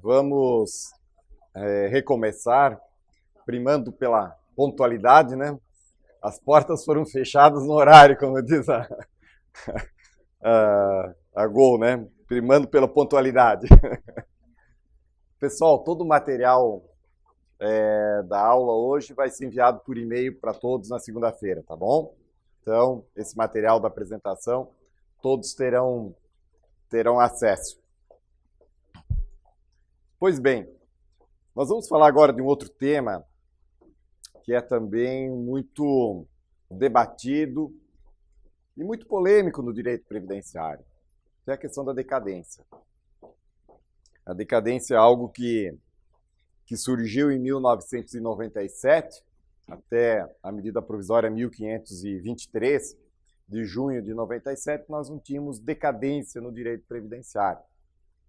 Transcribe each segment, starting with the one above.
Vamos recomeçar, primando pela pontualidade, né? As portas foram fechadas no horário, como diz a Gol, né? Primando pela pontualidade. Pessoal, todo o material da aula hoje vai ser enviado por e-mail para todos na segunda-feira, tá bom? Então, esse material da apresentação, todos terão acesso. Pois bem, nós vamos falar agora de um outro tema que é também muito debatido e muito polêmico no direito previdenciário, que é a questão da decadência. A decadência é algo que surgiu em 1997, até a medida provisória 1523, de junho de 97, nós não tínhamos decadência no direito previdenciário.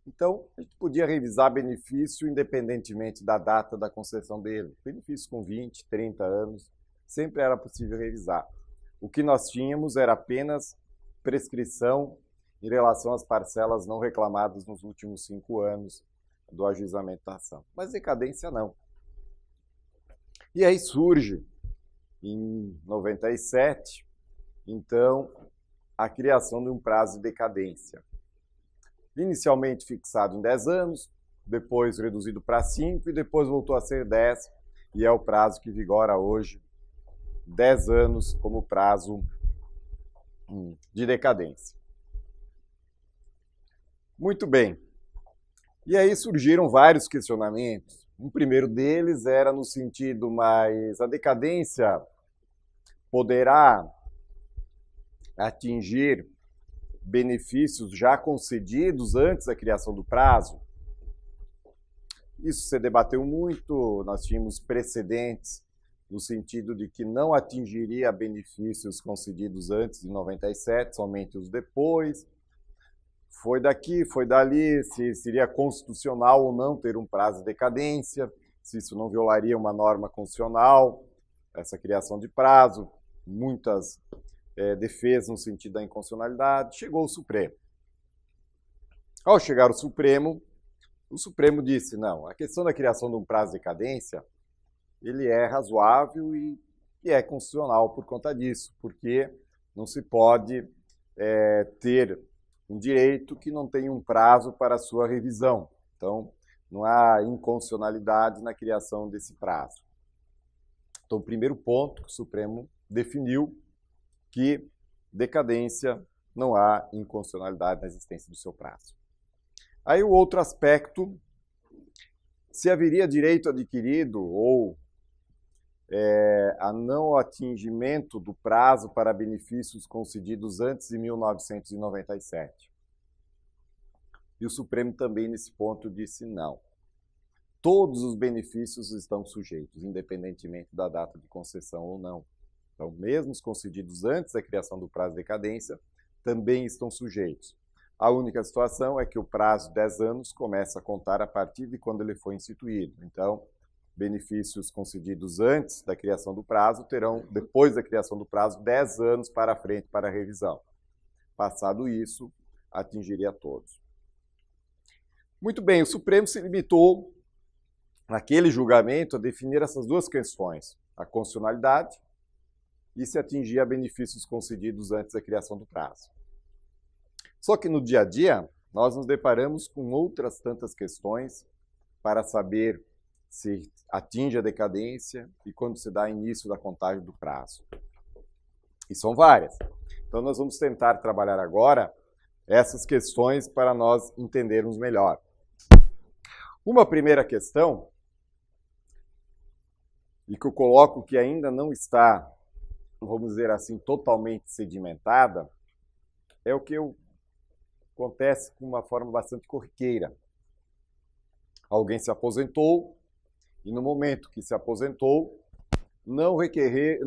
Então, a gente podia revisar benefício independentemente da data da concessão dele. Benefício com 20, 30 anos, sempre era possível revisar. O que nós tínhamos era apenas prescrição em relação às parcelas não reclamadas nos últimos 5 anos do ajuizamento da ação. Mas decadência não. E aí surge, em 97, então, a criação de um prazo de decadência. Inicialmente fixado em 10 anos, depois reduzido para 5 e depois voltou a ser 10, e é o prazo que vigora hoje, 10 anos como prazo de decadência. Muito bem. E aí surgiram vários questionamentos. Um primeiro deles era no sentido, mas a decadência poderá atingir benefícios já concedidos antes da criação do prazo? Isso se debateu muito, nós tínhamos precedentes no sentido de que não atingiria benefícios concedidos antes de 97, somente os depois. Foi daqui, foi dali, se seria constitucional ou não ter um prazo de decadência, se isso não violaria uma norma constitucional, essa criação de prazo, muitas defesas no sentido da inconstitucionalidade. Chegou o Supremo. Ao chegar o Supremo disse, não, a questão da criação de um prazo de decadência, ele é razoável e é constitucional por conta disso, porque não se pode ter um direito que não tem um prazo para sua revisão. Então, não há inconstitucionalidade na criação desse prazo. Então, o primeiro ponto que o Supremo definiu que decadência não há inconstitucionalidade na existência do seu prazo. Aí o outro aspecto, se haveria direito adquirido ou a não atingimento do prazo para benefícios concedidos antes de 1997. E o Supremo também nesse ponto disse não. Todos os benefícios estão sujeitos, independentemente da data de concessão ou não. Então, mesmo os concedidos antes da criação do prazo de decadência, também estão sujeitos. A única situação é que o prazo de 10 anos começa a contar a partir de quando ele foi instituído. Então, benefícios concedidos antes da criação do prazo terão, depois da criação do prazo, 10 anos para frente para a revisão. Passado isso, atingiria todos. Muito bem, o Supremo se limitou, naquele julgamento, a definir essas duas questões, a constitucionalidade e se atingir benefícios concedidos antes da criação do prazo. Só que no dia a dia, nós nos deparamos com outras tantas questões para saber se atinge a decadência e quando se dá início da contagem do prazo. E são várias. Então, nós vamos tentar trabalhar agora essas questões para nós entendermos melhor. Uma primeira questão, e que eu coloco que ainda não está, vamos dizer assim, totalmente sedimentada, é o que acontece com uma forma bastante corriqueira. Alguém se aposentou e no momento que se aposentou, não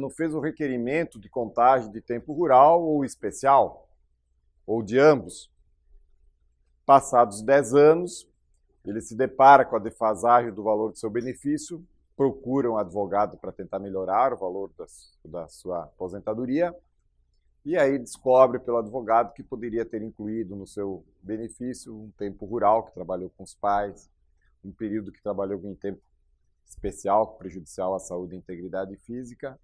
fez o requerimento de contagem de tempo rural ou especial, ou de ambos. Passados 10 anos, ele se depara com a defasagem do valor do seu benefício, procura um advogado para tentar melhorar o valor da sua aposentadoria, e aí descobre pelo advogado que poderia ter incluído no seu benefício um tempo rural, que trabalhou com os pais, um período que trabalhou em tempo especial, prejudicial à saúde e integridade física,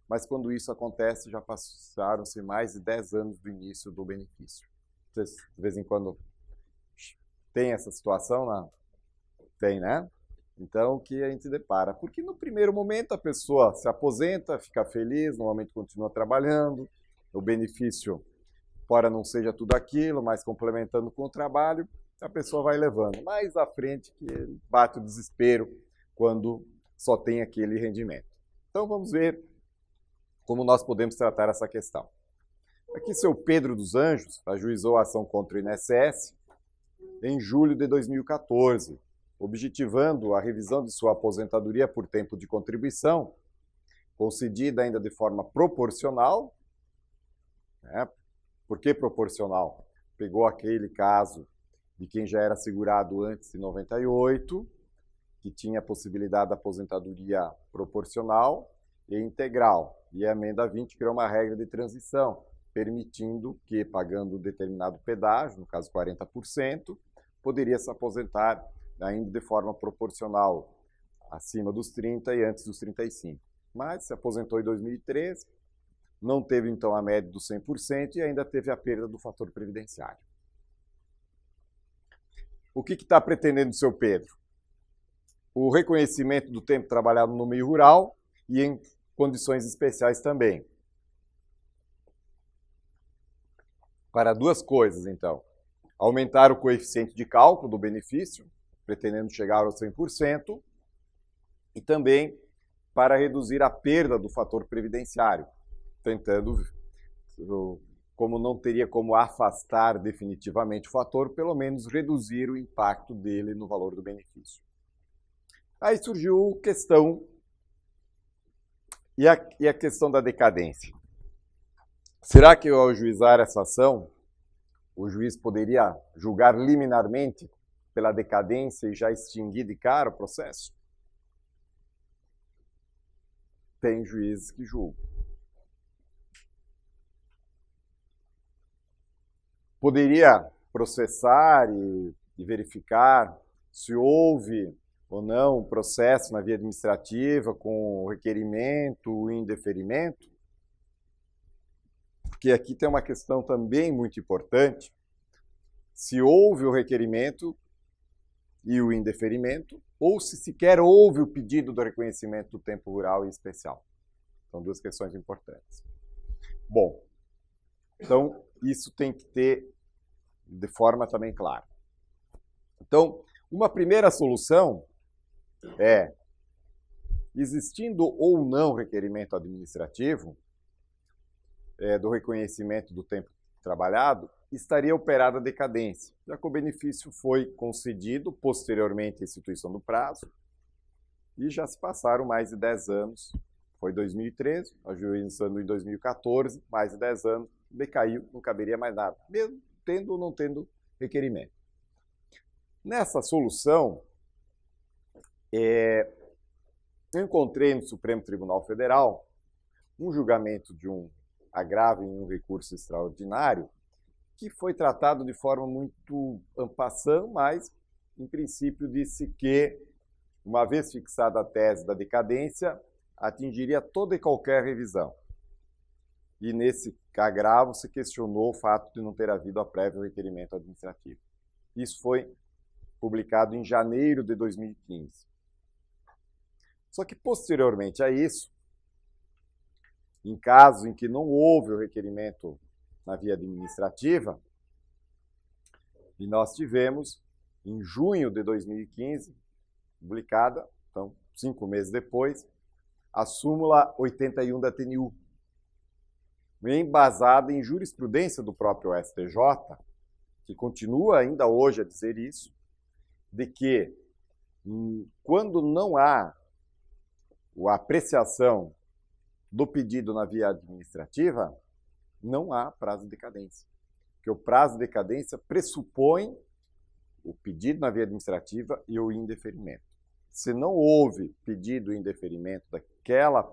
mas quando isso acontece, já passaram-se mais de 10 anos do início do benefício. Vocês, de vez em quando, tem essa situação? Não? Tem, né? Então, o que a gente depara? Porque no primeiro momento a pessoa se aposenta, fica feliz, normalmente continua trabalhando, o benefício, fora não seja tudo aquilo, mas complementando com o trabalho, a pessoa vai levando. Mais à frente que bate o desespero quando só tem aquele rendimento. Então, vamos ver como nós podemos tratar essa questão. Aqui, seu Pedro dos Anjos ajuizou a ação contra o INSS em julho de 2014, objetivando a revisão de sua aposentadoria por tempo de contribuição, concedida ainda de forma proporcional. Né? Por que proporcional? Pegou aquele caso de quem já era segurado antes de 98, que tinha a possibilidade da aposentadoria proporcional e integral. E a emenda 20 criou uma regra de transição, permitindo que, pagando determinado pedágio, no caso 40%, poderia se aposentar ainda de forma proporcional, acima dos 30 e antes dos 35. Mas se aposentou em 2013, não teve então a média dos 100% e ainda teve a perda do fator previdenciário. O que está pretendendo o seu Pedro? O reconhecimento do tempo trabalhado no meio rural e em condições especiais também. Para duas coisas, então. Aumentar o coeficiente de cálculo do benefício, pretendendo chegar aos 100%, e também para reduzir a perda do fator previdenciário, tentando, como não teria como afastar definitivamente o fator, pelo menos reduzir o impacto dele no valor do benefício. Aí surgiu a questão, e a questão da decadência. Será que ao ajuizar essa ação, o juiz poderia julgar liminarmente pela decadência e já extinguir de cara o processo? Tem juízes que julgam. Poderia processar e verificar se houve ou não um processo na via administrativa com requerimento ou indeferimento? Porque aqui tem uma questão também muito importante. Se houve o requerimento e o indeferimento, ou se sequer houve o pedido do reconhecimento do tempo rural e especial. São duas questões importantes. Bom, então isso tem que ter de forma também clara. Então, uma primeira solução é, existindo ou não requerimento administrativo do reconhecimento do tempo trabalhado, estaria operada a decadência, já que o benefício foi concedido posteriormente à instituição do prazo e já se passaram mais de 10 anos, foi 2013, ajuizando em 2014, mais de 10 anos, decaiu, não caberia mais nada, mesmo tendo ou não tendo requerimento. Nessa solução, eu encontrei no Supremo Tribunal Federal um julgamento de um agravo em um recurso extraordinário que foi tratado de forma muito en passant, mas, em princípio, disse que, uma vez fixada a tese da decadência, atingiria toda e qualquer revisão. E, nesse agravo, se questionou o fato de não ter havido a prévio requerimento administrativo. Isso foi publicado em janeiro de 2015. Só que, posteriormente a isso, em casos em que não houve o requerimento na via administrativa, e nós tivemos, em junho de 2015, publicada, então, 5 meses depois, a súmula 81 da TNU, embasada em jurisprudência do próprio STJ, que continua ainda hoje a dizer isso, de que quando não há a apreciação do pedido na via administrativa, não há prazo de decadência. Porque o prazo de decadência pressupõe o pedido na via administrativa e o indeferimento. Se não houve pedido e indeferimento daquela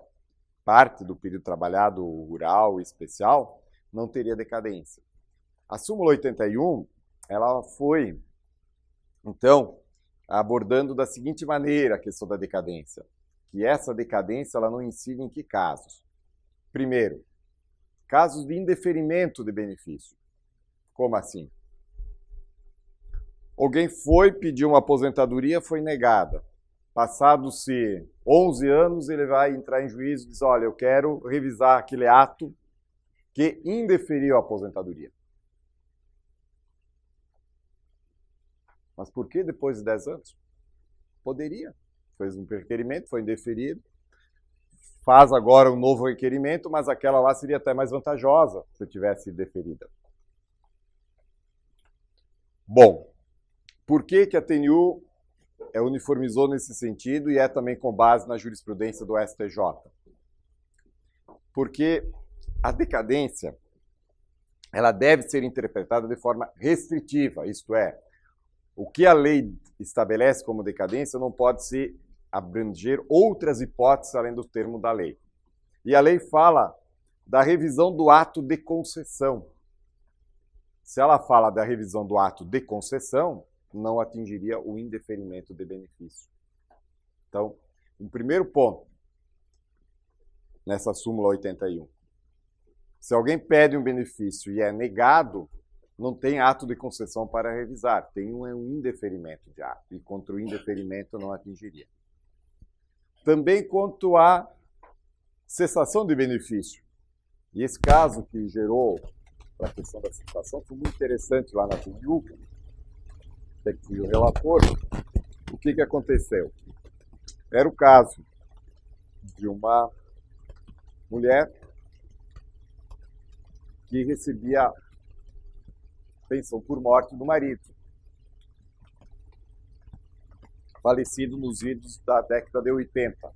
parte do período trabalhado rural e especial, não teria decadência. A súmula 81, ela foi, então, abordando da seguinte maneira a questão da decadência, que essa decadência ela não incide em que casos? Primeiro, casos de indeferimento de benefício. Como assim? Alguém foi pedir uma aposentadoria, foi negada. Passados-se 11 anos, ele vai entrar em juízo e diz, olha, eu quero revisar aquele ato que indeferiu a aposentadoria. Mas por que depois de 10 anos? Poderia. Fez um requerimento, foi indeferido. Faz agora um novo requerimento, mas aquela lá seria até mais vantajosa se tivesse deferida. Bom, por que a TNU uniformizou nesse sentido e é também com base na jurisprudência do STJ? Porque a decadência ela deve ser interpretada de forma restritiva, isto é, o que a lei estabelece como decadência não pode se abranger outras hipóteses além do termo da lei. E a lei fala da revisão do ato de concessão. Se ela fala da revisão do ato de concessão, não atingiria o indeferimento de benefício. Então, um primeiro ponto, nessa súmula 81. Se alguém pede um benefício e é negado, não tem ato de concessão para revisar, tem um indeferimento de ato, e contra o indeferimento não atingiria. Também quanto à cessação de benefício. E esse caso que gerou a questão da cessação foi muito interessante lá na TNU, até que fui o relator. O que aconteceu? Era o caso de uma mulher que recebia pensão por morte do marido, falecido nos idos da década de 80.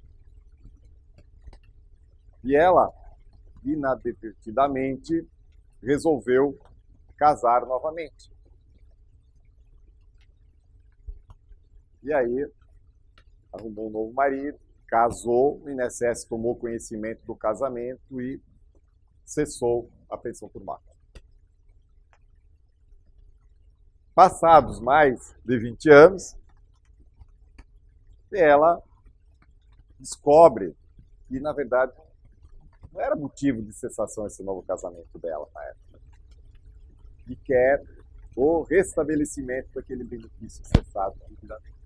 E ela, inadvertidamente, resolveu casar novamente. E aí, arrumou um novo marido, casou, o INSS tomou conhecimento do casamento e cessou a pensão por morte. Passados mais de 20 anos, ela descobre que, na verdade, não era motivo de cessação esse novo casamento dela na época. E quer o restabelecimento daquele benefício cessado devidamente.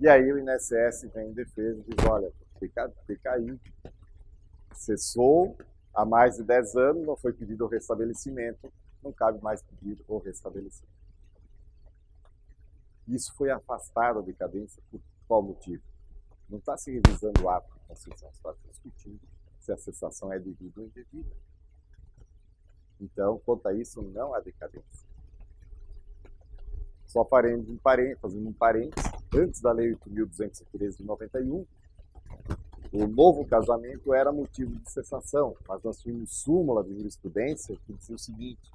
E aí o INSS vem em defesa e diz, olha, fica aí. Cessou há mais de 10 anos, não foi pedido o restabelecimento, não cabe mais pedir o restabelecimento. Isso foi afastado da decadência por qual motivo? Não está se revisando o ato de concessão, está discutindo se a cessação é devida ou indevida. Então, quanto a isso, não há decadência. Só fazendo um parênteses, antes da Lei 8.213 de 91, o novo casamento era motivo de cessação, mas nós tínhamos súmula de jurisprudência que dizia o seguinte,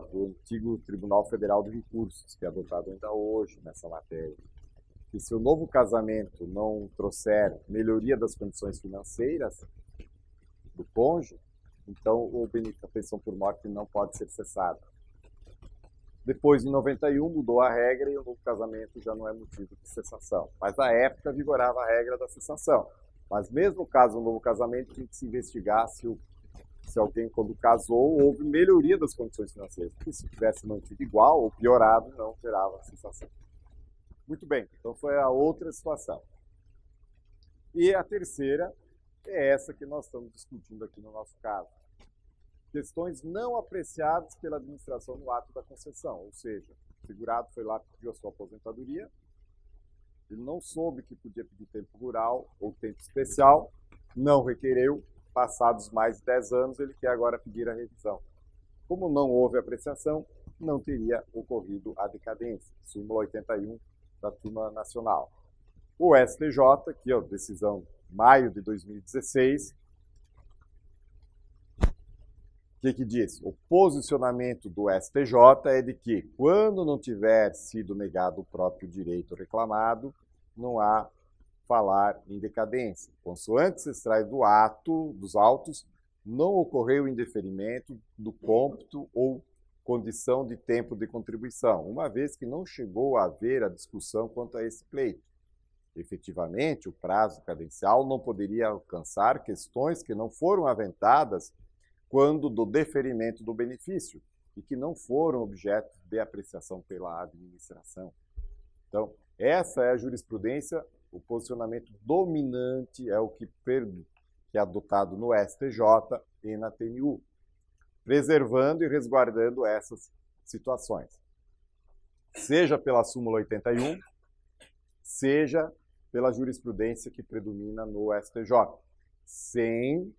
do antigo Tribunal Federal de Recursos, que é adotado ainda hoje nessa matéria, que se o novo casamento não trouxer melhoria das condições financeiras do cônjuge, então a pensão por morte não pode ser cessada. Depois, em 91, mudou a regra e o novo casamento já não é motivo de cessação. Mas, na época, vigorava a regra da cessação. Mas, mesmo caso do novo casamento, tinha que se investigar se alguém, quando casou, houve melhoria das condições financeiras. Porque se tivesse mantido igual ou piorado, não gerava cessação. Muito bem, então foi a outra situação. E a terceira é essa que nós estamos discutindo aqui no nosso caso. Questões não apreciadas pela administração no ato da concessão, ou seja, o segurado foi lá, pediu a sua aposentadoria, ele não soube que podia pedir tempo rural ou tempo especial, não requereu, passados mais de 10 anos, ele quer agora pedir a revisão. Como não houve apreciação, não teria ocorrido a decadência, súmula 81 da turma nacional. O STJ, que é a decisão de maio de 2016, o que diz? O posicionamento do STJ é de que, quando não tiver sido negado o próprio direito reclamado, não há falar em decadência. Consoante se extrai dos autos, não ocorreu indeferimento do cômputo ou condição de tempo de contribuição, uma vez que não chegou a haver a discussão quanto a esse pleito. Efetivamente, o prazo cadencial não poderia alcançar questões que não foram aventadas quando do deferimento do benefício e que não foram objeto de apreciação pela administração. Então, essa é a jurisprudência, o posicionamento dominante é o que é adotado no STJ e na TNU, preservando e resguardando essas situações. Seja pela súmula 81, seja pela jurisprudência que predomina no STJ, sem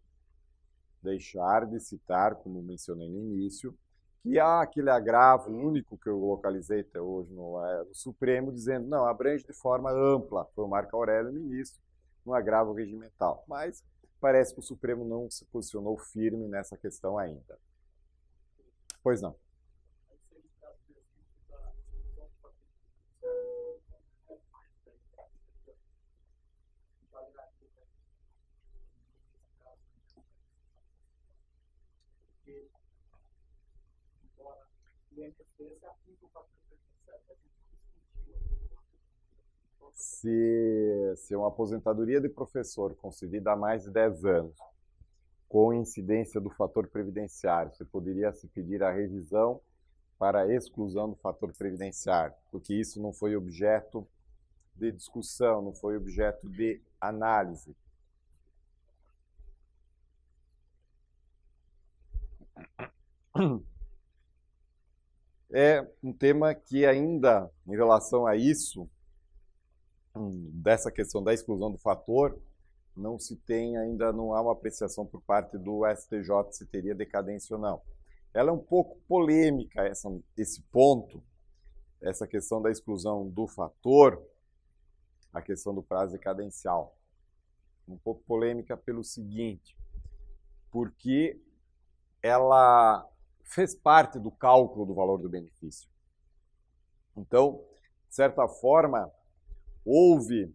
deixar de citar, como mencionei no início, que há aquele agravo único que eu localizei até hoje no Supremo, dizendo, não, abrange de forma ampla, foi o Marco Aurélio ministro, um agravo regimental. Mas parece que o Supremo não se posicionou firme nessa questão ainda. Pois não. Se uma aposentadoria de professor concedida há mais de 10 anos, com incidência do fator previdenciário, você poderia se pedir a revisão para a exclusão do fator previdenciário, porque isso não foi objeto de discussão, não foi objeto de análise. É um tema que ainda, em relação a isso, dessa questão da exclusão do fator, não se tem ainda, não há uma apreciação por parte do STJ se teria decadência ou não. Ela é um pouco polêmica, esse ponto, essa questão da exclusão do fator, a questão do prazo decadencial. Um pouco polêmica pelo seguinte, porque ela fez parte do cálculo do valor do benefício. Então, de certa forma, houve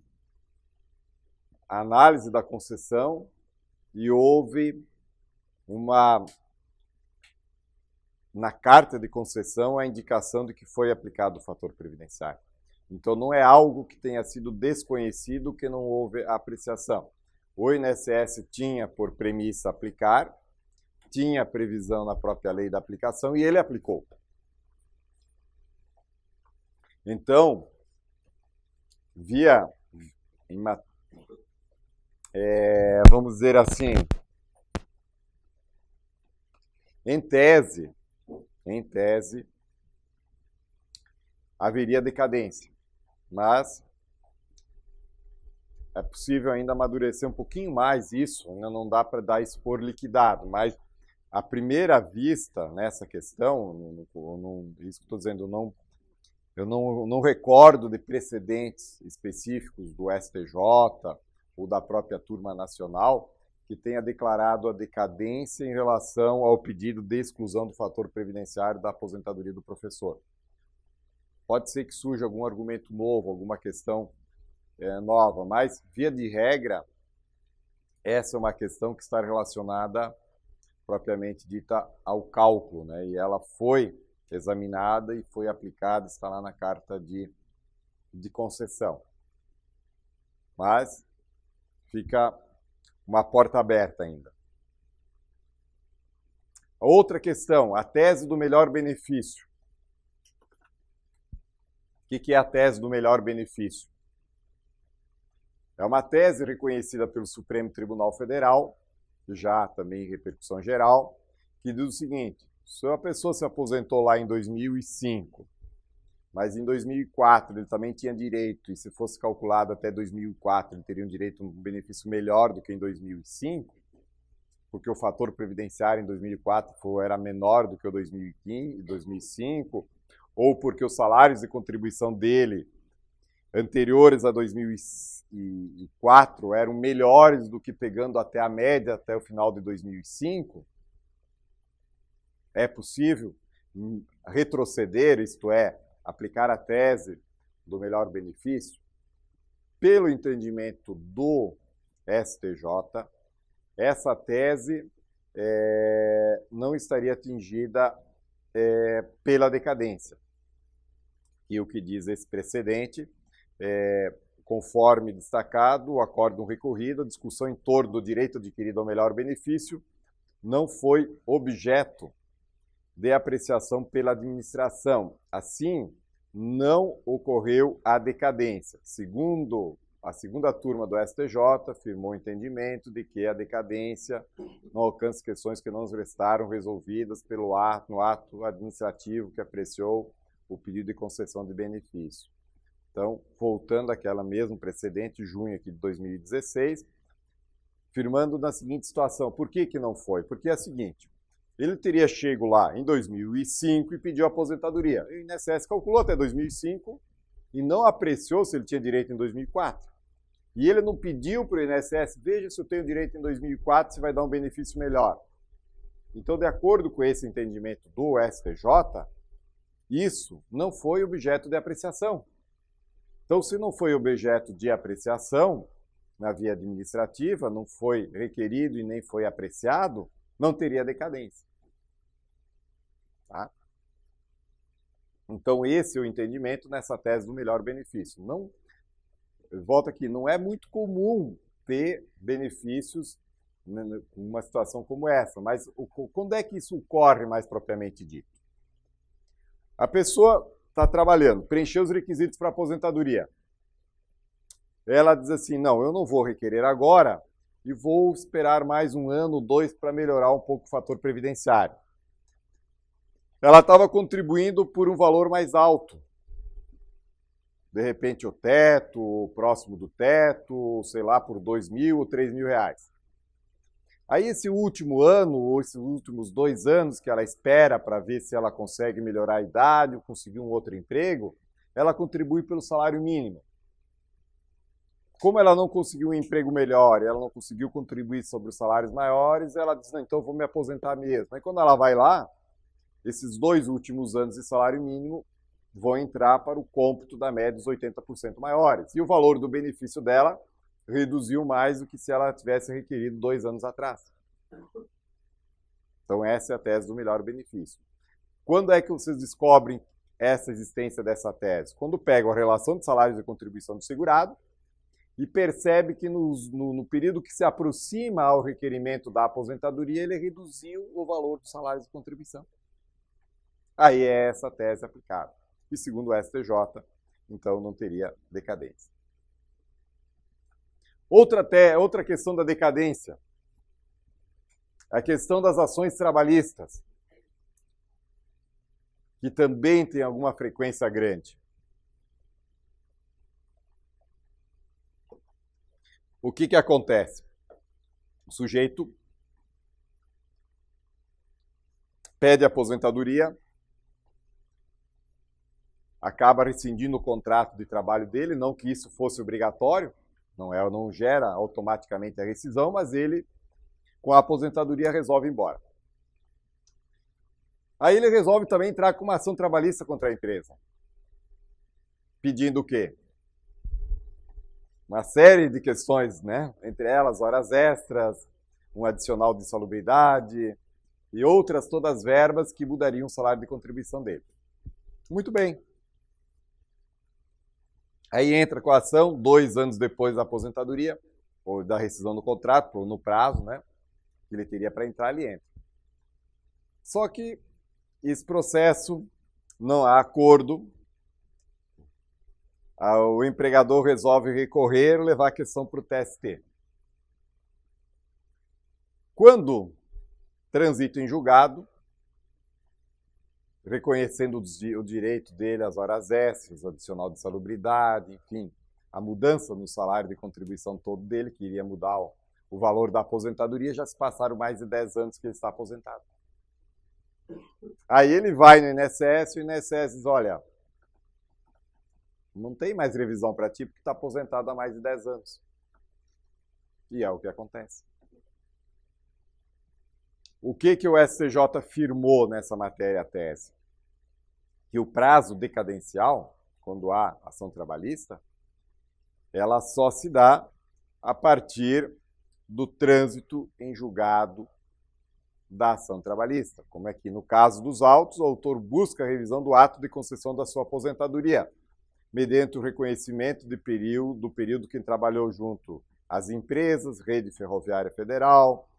a análise da concessão e houve na carta de concessão a indicação de que foi aplicado o fator previdenciário. Então não é algo que tenha sido desconhecido, que não houve apreciação. O INSS tinha por premissa aplicar, tinha previsão na própria lei da aplicação e ele aplicou. Então, vamos dizer assim, em tese, haveria decadência, mas é possível ainda amadurecer um pouquinho mais isso, ainda não dá para dar isso por liquidado, mas à primeira vista nessa questão, isso que estou dizendo, eu não recordo de precedentes específicos do STJ ou da própria turma nacional que tenha declarado a decadência em relação ao pedido de exclusão do fator previdenciário da aposentadoria do professor. Pode ser que surja algum argumento novo, alguma questão nova, mas, via de regra, essa é uma questão que está relacionada, propriamente dita, ao cálculo, né? E ela foi examinada e foi aplicada, está lá na carta de concessão. Mas fica uma porta aberta ainda. Outra questão, a tese do melhor benefício. O que é a tese do melhor benefício? É uma tese reconhecida pelo Supremo Tribunal Federal, já também em repercussão geral, que diz o seguinte: se a pessoa se aposentou lá em 2005, mas em 2004 ele também tinha direito, e se fosse calculado até 2004 ele teria um direito a um benefício melhor do que em 2005, porque o fator previdenciário em 2004 era menor do que o 2005, ou porque os salários de contribuição dele anteriores a 2004 eram melhores do que pegando até a média até o final de 2005, é possível retroceder, isto é, aplicar a tese do melhor benefício? Pelo entendimento do STJ, essa tese não estaria atingida pela decadência. E o que diz esse precedente, conforme destacado, o acórdão recorrido, a discussão em torno do direito adquirido ao melhor benefício não foi objeto de apreciação pela administração. Assim, não ocorreu a decadência. Segundo a segunda turma do STJ, firmou o entendimento de que a decadência não alcança questões que não restaram resolvidas no ato administrativo que apreciou o pedido de concessão de benefício. Então, voltando àquela mesmo precedente, junho aqui de 2016, firmando na seguinte situação. Por que que não foi? Porque é a seguinte, ele teria chego lá em 2005 e pediu aposentadoria. O INSS calculou até 2005 e não apreciou se ele tinha direito em 2004. E ele não pediu para o INSS, veja se eu tenho direito em 2004, se vai dar um benefício melhor. Então, de acordo com esse entendimento do STJ, isso não foi objeto de apreciação. Então, se não foi objeto de apreciação na via administrativa, não foi requerido e nem foi apreciado, não teria decadência. Tá? Então, esse é o entendimento nessa tese do melhor benefício. Não, eu volto aqui, não é muito comum ter benefícios numa situação como essa, mas quando é que isso ocorre mais propriamente dito? A pessoa está trabalhando, preencheu os requisitos para aposentadoria. Ela diz assim, não, eu não vou requerer agora e vou esperar mais um ano, 2, para melhorar um pouco o fator previdenciário. Ela estava contribuindo por um valor mais alto. De repente o teto, próximo do teto, sei lá, por R$2.000 ou R$3.000. Aí esse último ano, ou esses últimos 2 anos que ela espera para ver se ela consegue melhorar a idade ou conseguir um outro emprego, ela contribui pelo salário mínimo. Como ela não conseguiu um emprego melhor, ela não conseguiu contribuir sobre os salários maiores, ela diz, não, então eu vou me aposentar mesmo. Aí quando ela vai lá, esses 2 últimos anos de salário mínimo vão entrar para o cômputo da média dos 80% maiores. E o valor do benefício dela reduziu mais do que se ela tivesse requerido 2 anos atrás. Então essa é a tese do melhor benefício. Quando é que vocês descobrem essa existência dessa tese? Quando pegam a relação de salários e contribuição do segurado e percebe que no período que se aproxima ao requerimento da aposentadoria, ele reduziu o valor dos salários de contribuição. Aí é essa tese aplicada. E segundo o STJ, então não teria decadência. Outra questão da decadência, a questão das ações trabalhistas, que também tem alguma frequência grande. O que acontece? O sujeito pede aposentadoria, acaba rescindindo o contrato de trabalho dele, não que isso fosse obrigatório, não gera automaticamente a rescisão, mas ele, com a aposentadoria, resolve ir embora. Aí ele resolve também entrar com uma ação trabalhista contra a empresa. Pedindo o quê? Uma série de questões, né? Entre elas, horas extras, um adicional de insalubridade e outras todas verbas que mudariam o salário de contribuição dele. Muito bem. Aí entra com a ação 2 anos depois da aposentadoria, ou da rescisão do contrato, ou no prazo, né? Que ele teria para entrar, ele entra. Só que esse processo não há acordo. O empregador resolve recorrer, levar a questão para o TST. Quando transita em julgado, reconhecendo o direito dele às horas extras, adicional de salubridade, enfim, a mudança no salário de contribuição todo dele, que iria mudar o valor da aposentadoria, já se passaram mais de 10 anos que ele está aposentado. Aí ele vai no INSS e o INSS diz, olha, não tem mais revisão para ti porque está aposentado há mais de 10 anos. E é o que acontece. O que o STJ firmou nessa matéria tese? Que o prazo decadencial, quando há ação trabalhista, ela só se dá a partir do trânsito em julgado da ação trabalhista, como é que, no caso dos autos, o autor busca a revisão do ato de concessão da sua aposentadoria, mediante o reconhecimento do período que trabalhou junto às empresas, Rede Ferroviária Federal,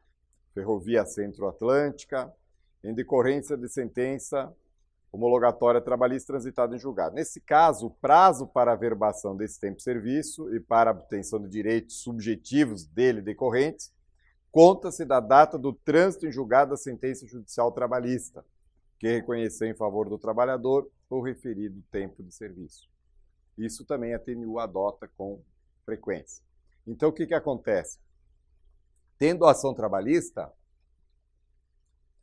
Ferrovia Centro-Atlântica, em decorrência de sentença homologatória trabalhista transitada em julgado. Nesse caso, o prazo para a averbação desse tempo de serviço e para a obtenção de direitos subjetivos dele decorrentes conta-se da data do trânsito em julgado da sentença judicial trabalhista, que reconheceu em favor do trabalhador o referido tempo de serviço. Isso também a TNU adota com frequência. Então, o que acontece? Tendo a ação trabalhista,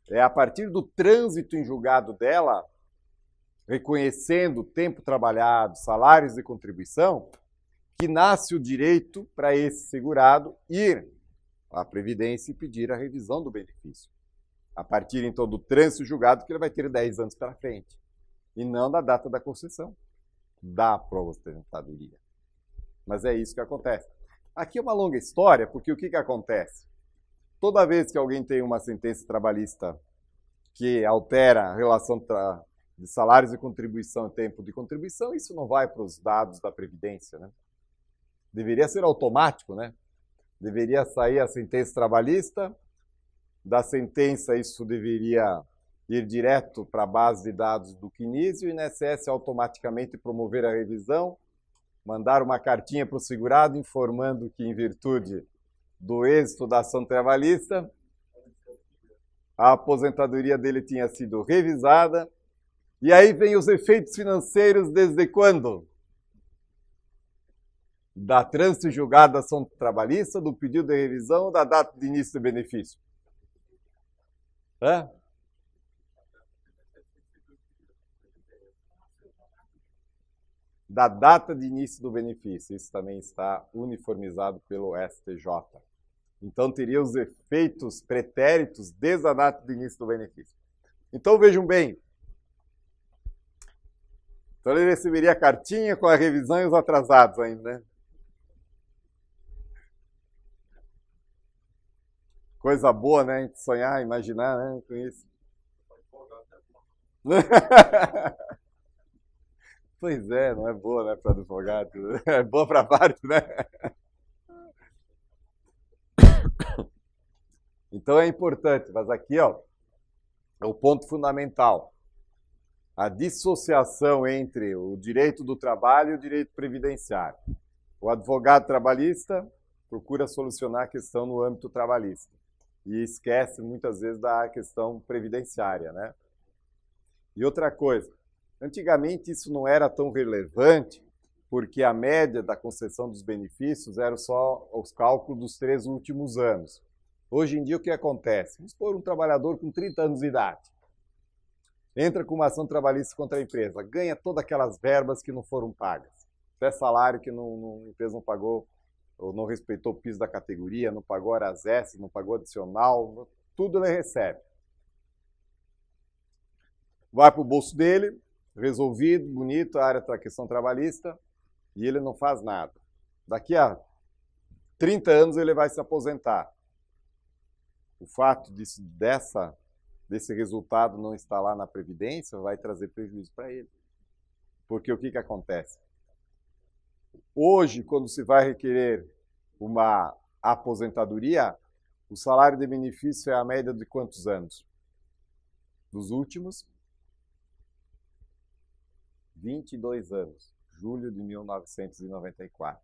é a partir do trânsito em julgado dela, reconhecendo o tempo trabalhado, salários de contribuição, que nasce o direito para esse segurado ir à Previdência e pedir a revisão do benefício. A partir, então, do trânsito julgado, que ele vai ter 10 anos para frente, e não da data da concessão da aposentadoria. Mas é isso que acontece. Aqui é uma longa história, porque o que acontece? Toda vez que alguém tem uma sentença trabalhista que altera a relação de salários de contribuição e tempo de contribuição, isso não vai para os dados da Previdência, né? Deveria ser automático, né? Deveria sair a sentença trabalhista, da sentença isso deveria ir direto para a base de dados do CNIS e o INSS automaticamente promover a revisão, mandar uma cartinha para o segurado informando que, em virtude do êxito da ação trabalhista, a aposentadoria dele tinha sido revisada. E aí vem os efeitos financeiros desde quando? Da trânsito julgado da ação trabalhista, do pedido de revisão, da data de início do benefício? Hã? Da data de início do benefício. Isso também está uniformizado pelo STJ. Então, teria os efeitos pretéritos desde a data de início do benefício. Então, vejam bem. Então, ele receberia a cartinha com a revisão e os atrasados ainda, né? Coisa boa, né? A gente sonhar, imaginar, né? Com isso. Pois é, não é boa, né, para advogado. É boa para vários, né? Então é importante, mas aqui, ó, é o ponto fundamental. A dissociação entre o direito do trabalho e o direito previdenciário. O advogado trabalhista procura solucionar a questão no âmbito trabalhista e esquece muitas vezes da questão previdenciária, né? E outra coisa, antigamente isso não era tão relevante porque a média da concessão dos benefícios era só os cálculos dos 3 últimos anos. Hoje em dia o que acontece? Vamos supor um trabalhador com 30 anos de idade. Entra com uma ação trabalhista contra a empresa, ganha todas aquelas verbas que não foram pagas. Até salário que a empresa não pagou, ou não respeitou o piso da categoria, não pagou horas extras, não pagou adicional, tudo ele recebe. Vai para o bolso dele, resolvido, bonito, a área da questão trabalhista, e ele não faz nada. Daqui a 30 anos ele vai se aposentar. O fato desse resultado não estar lá na Previdência vai trazer prejuízo para ele. Porque o que acontece? Hoje, quando se vai requerer uma aposentadoria, o salário de benefício é a média de quantos anos? Dos últimos 22 anos. Julho de 1994.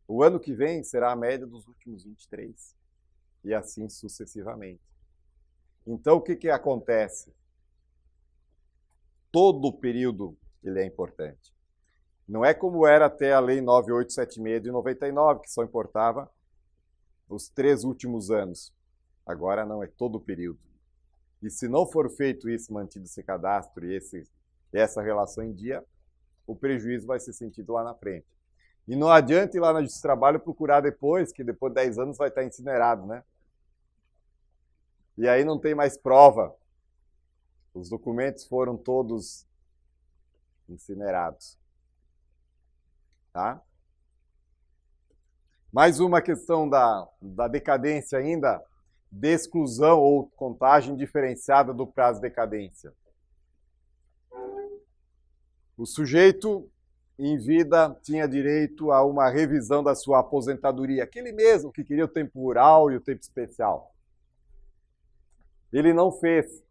O ano que vem será a média dos últimos 23. E assim sucessivamente. Então, o que acontece? Todo o período ele é importante. Não é como era até a Lei 9876 de 99, que só importava os 3 últimos anos. Agora não, é todo o período. E se não for feito isso, mantido esse cadastro e essa relação em dia, o prejuízo vai ser sentido lá na frente. E não adianta ir lá na Justiça do Trabalho procurar depois, que depois de 10 anos vai estar incinerado, né? E aí não tem mais prova. Os documentos foram todos incinerados. Tá? Mais uma questão da decadência ainda. de exclusão ou contagem diferenciada do prazo de decadência. O sujeito, em vida, tinha direito a uma revisão da sua aposentadoria, aquele mesmo que queria o tempo rural e o tempo especial. Ele não fez.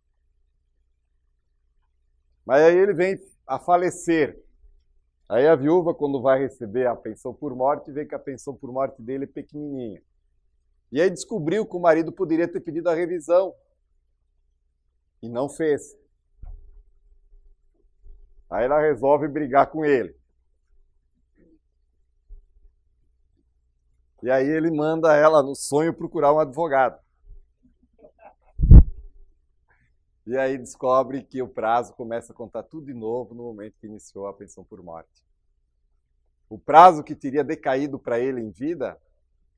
Mas aí ele vem a falecer. Aí a viúva, quando vai receber a pensão por morte, vê que a pensão por morte dele é pequenininha. E aí descobriu que o marido poderia ter pedido a revisão. E não fez. Aí ela resolve brigar com ele. E aí ele manda ela, no sonho, procurar um advogado. E aí descobre que o prazo começa a contar tudo de novo no momento que iniciou a pensão por morte. O prazo que teria decaído para ele em vida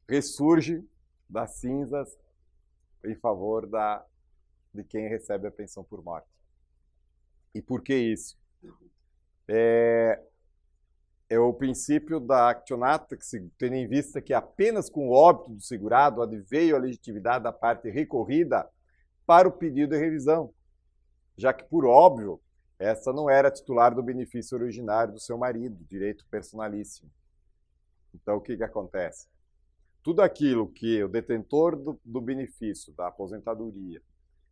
ressurge das cinzas em favor de quem recebe a pensão por morte. E por que isso? É o princípio da actionata, que se tem em vista que apenas com o óbito do segurado adveio a legitimidade da parte recorrida para o pedido de revisão, já que, por óbvio, essa não era titular do benefício originário do seu marido, direito personalíssimo. Então, o que acontece? Tudo aquilo que o detentor do benefício da aposentadoria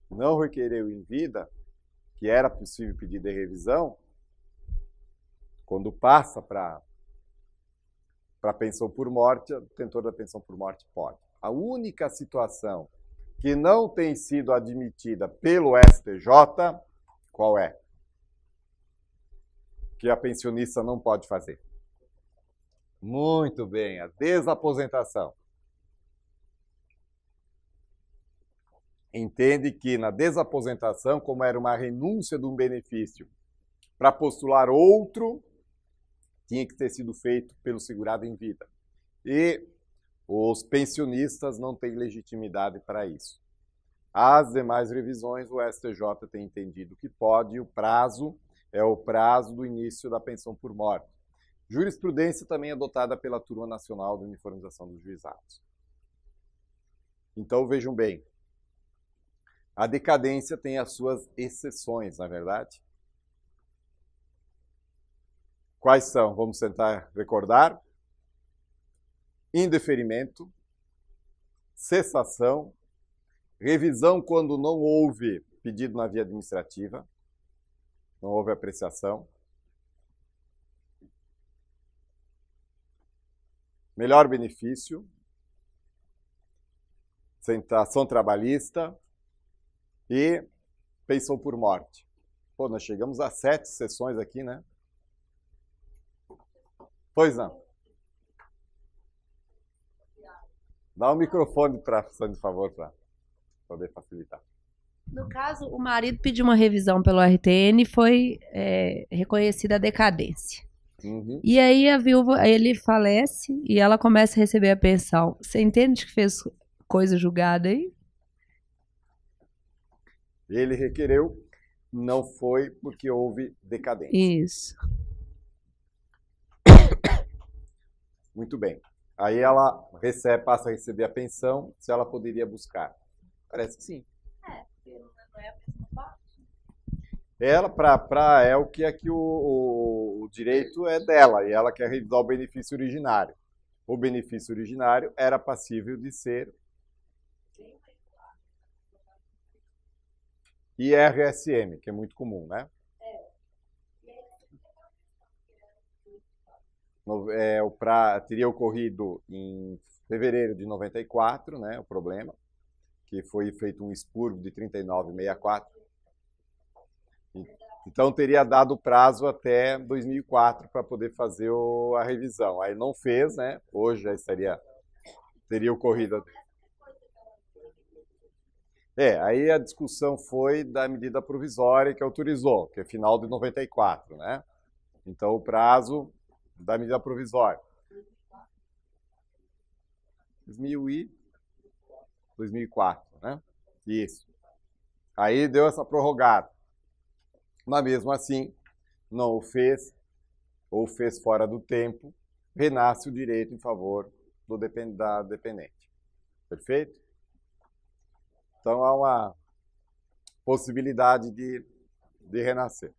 não requereu em vida, que era possível pedir de revisão, quando passa para a pensão por morte, o detentor da pensão por morte pode. A única situação que não tem sido admitida pelo STJ, qual é? Que a pensionista não pode fazer. Muito bem, a desaposentação. Entende que na desaposentação, como era uma renúncia de um benefício para postular outro, tinha que ter sido feito pelo segurado em vida. E os pensionistas não têm legitimidade para isso. As demais revisões, o STJ tem entendido que pode, e o prazo é o prazo do início da pensão por morte. Jurisprudência também adotada pela Turma Nacional de Uniformização dos Juizados. Então, vejam bem, a decadência tem as suas exceções, na verdade. Quais são? Vamos tentar recordar. Indeferimento, cessação, revisão quando não houve pedido na via administrativa, não houve apreciação, melhor benefício, ação trabalhista e pensão por morte. Pô, nós chegamos a 7 sessões aqui, né? Pois não. Dá o microfone para a Sandra, por favor, para poder facilitar. No caso, o marido pediu uma revisão pelo RTN e foi reconhecida a decadência. Uhum. E aí a viúva, ele falece e ela começa a receber a pensão. Você entende que fez coisa julgada aí? Ele requereu, não foi porque houve decadência. Isso. Muito bem. Aí ela passa a receber a pensão, se ela poderia buscar. Parece que sim. Ela, é o que é que o direito é dela, e ela quer revisar o benefício originário. O benefício originário era passível de ser IRSM, que é muito comum, né? Teria ocorrido em fevereiro de 94, né, o problema, que foi feito um expurgo de 39,64. Então teria dado prazo até 2004 para poder fazer a revisão. Aí não fez, né? Hoje já teria ocorrido. Aí a discussão foi da medida provisória que autorizou, que é final de 94, né? Então o prazo da medida provisória. 2004, né? Isso. Aí deu essa prorrogada. Mas mesmo assim, não o fez, ou fez fora do tempo, renasce o direito em favor da dependente. Perfeito? Então há uma possibilidade de renascer.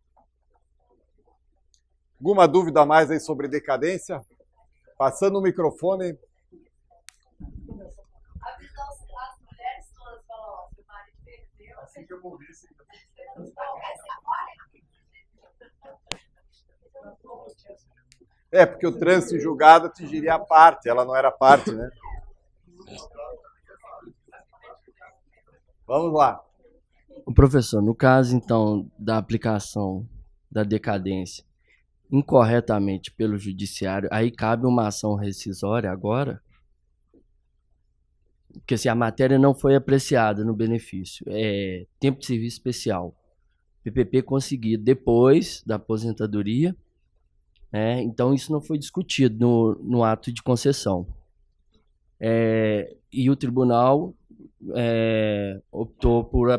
Alguma dúvida a mais aí sobre decadência? Passando o microfone. As mulheres todas falam, ó, seu marido perdeu. Assim que eu morri, sim. Porque o trânsito em julgado atingiria a parte, ela não era parte, né? Vamos lá. O professor, no caso, então, da aplicação da decadência incorretamente pelo judiciário, aí cabe uma ação rescisória agora? Porque se a matéria não foi apreciada no benefício, é tempo de serviço especial, PPP conseguido depois da aposentadoria, então isso não foi discutido no ato de concessão. E o tribunal optou por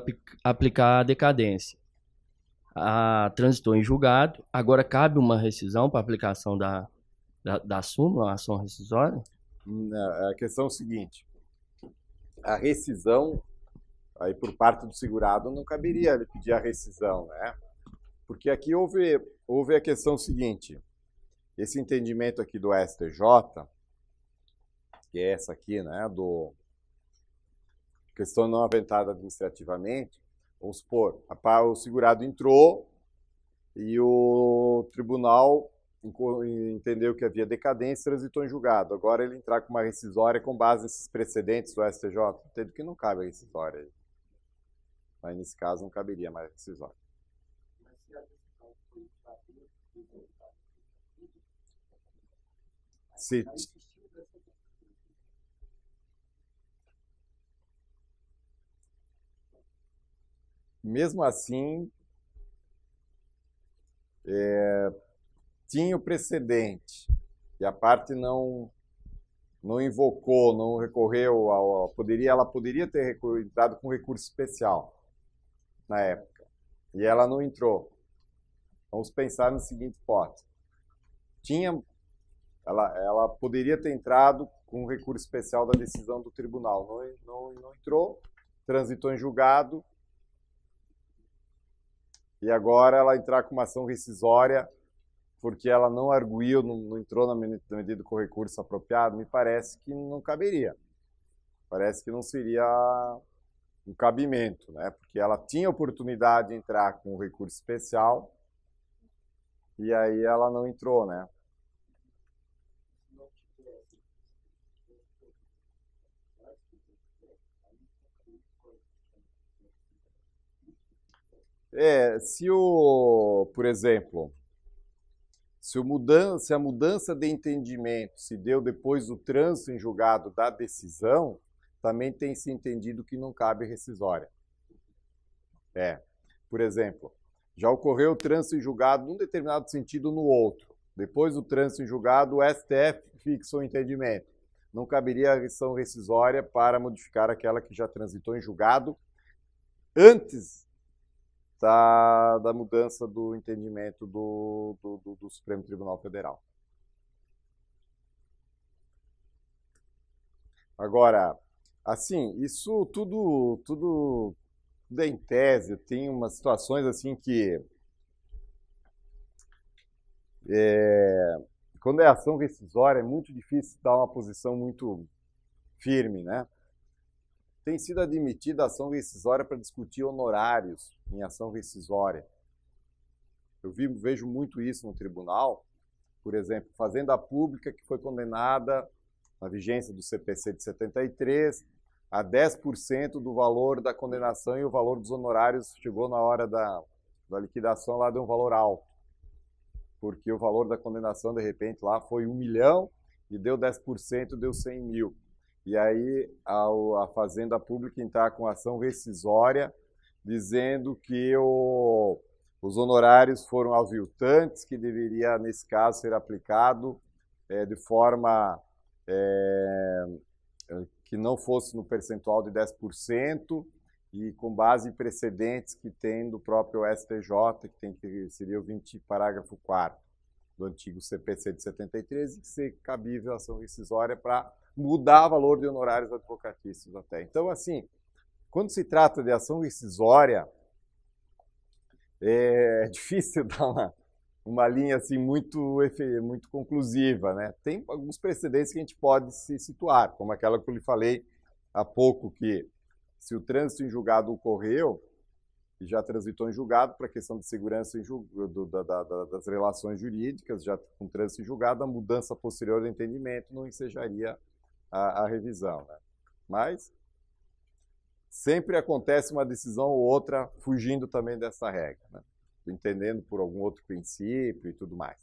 aplicar a decadência. Transitou em julgado, agora cabe uma rescisão para aplicação da súmula, a ação rescisória? A questão é o seguinte, a rescisão, aí por parte do segurado, não caberia ele pedir a rescisão, né? Porque aqui houve a questão seguinte, esse entendimento aqui do STJ, que é essa aqui, né, do questão não aventada administrativamente, vamos supor, o segurado entrou e o tribunal entendeu que havia decadência e transitou em julgado. Agora ele entrar com uma rescisória com base nesses precedentes do STJ, entendo que não cabe a rescisória aí. Mas nesse caso não caberia mais a rescisória. Se mesmo assim, tinha o precedente e a parte não invocou, não recorreu ela poderia ter entrado com recurso especial na época e ela não entrou. Vamos pensar na seguinte hipótese: ela poderia ter entrado com recurso especial da decisão do tribunal, não entrou, transitou em julgado. E agora ela entrar com uma ação rescisória porque ela não arguiu, não entrou na medida com recurso apropriado, me parece que não caberia. Parece que não seria um cabimento, né? Porque ela tinha oportunidade de entrar com recurso especial e aí ela não entrou, né? Por exemplo, se a mudança de entendimento se deu depois do trânsito em julgado da decisão, também tem se entendido que não cabe rescisória. Por exemplo, já ocorreu o trânsito em julgado num determinado sentido no outro. Depois do trânsito em julgado, o STF fixou o entendimento. Não caberia a ação rescisória para modificar aquela que já transitou em julgado antes da mudança do entendimento do Supremo Tribunal Federal. Agora, assim, isso tudo é em tese, tem umas situações assim que quando é ação rescisória é muito difícil dar uma posição muito firme, né? Tem sido admitida a ação rescisória para discutir honorários em ação rescisória. Eu vejo muito isso no tribunal. Por exemplo, fazenda pública que foi condenada na vigência do CPC de 73 a 10% do valor da condenação e o valor dos honorários chegou na hora da liquidação, lá deu um valor alto. Porque o valor da condenação, de repente, lá foi 1 milhão e deu 10%, deu 100 mil. E aí a Fazenda Pública entrar com ação rescisória, dizendo que os honorários foram aviltantes, que deveria, nesse caso, ser aplicado de forma que não fosse no percentual de 10% e com base em precedentes que tem do próprio STJ, que seria o parágrafo 4º do antigo CPC de 73, e que ser cabível a ação rescisória para mudar o valor de honorários advocatícios até. Então, assim, Quando se trata de ação rescisória, é difícil dar uma linha assim muito conclusiva, né? Tem alguns precedentes que a gente pode se situar, como aquela que eu lhe falei há pouco, que se o trânsito em julgado ocorreu e já transitou em julgado, para a questão de segurança das relações jurídicas, já com trânsito em julgado, a mudança posterior do entendimento não ensejaria a revisão, né? Mas sempre acontece uma decisão ou outra fugindo também dessa regra, né? Entendendo por algum outro princípio e tudo mais.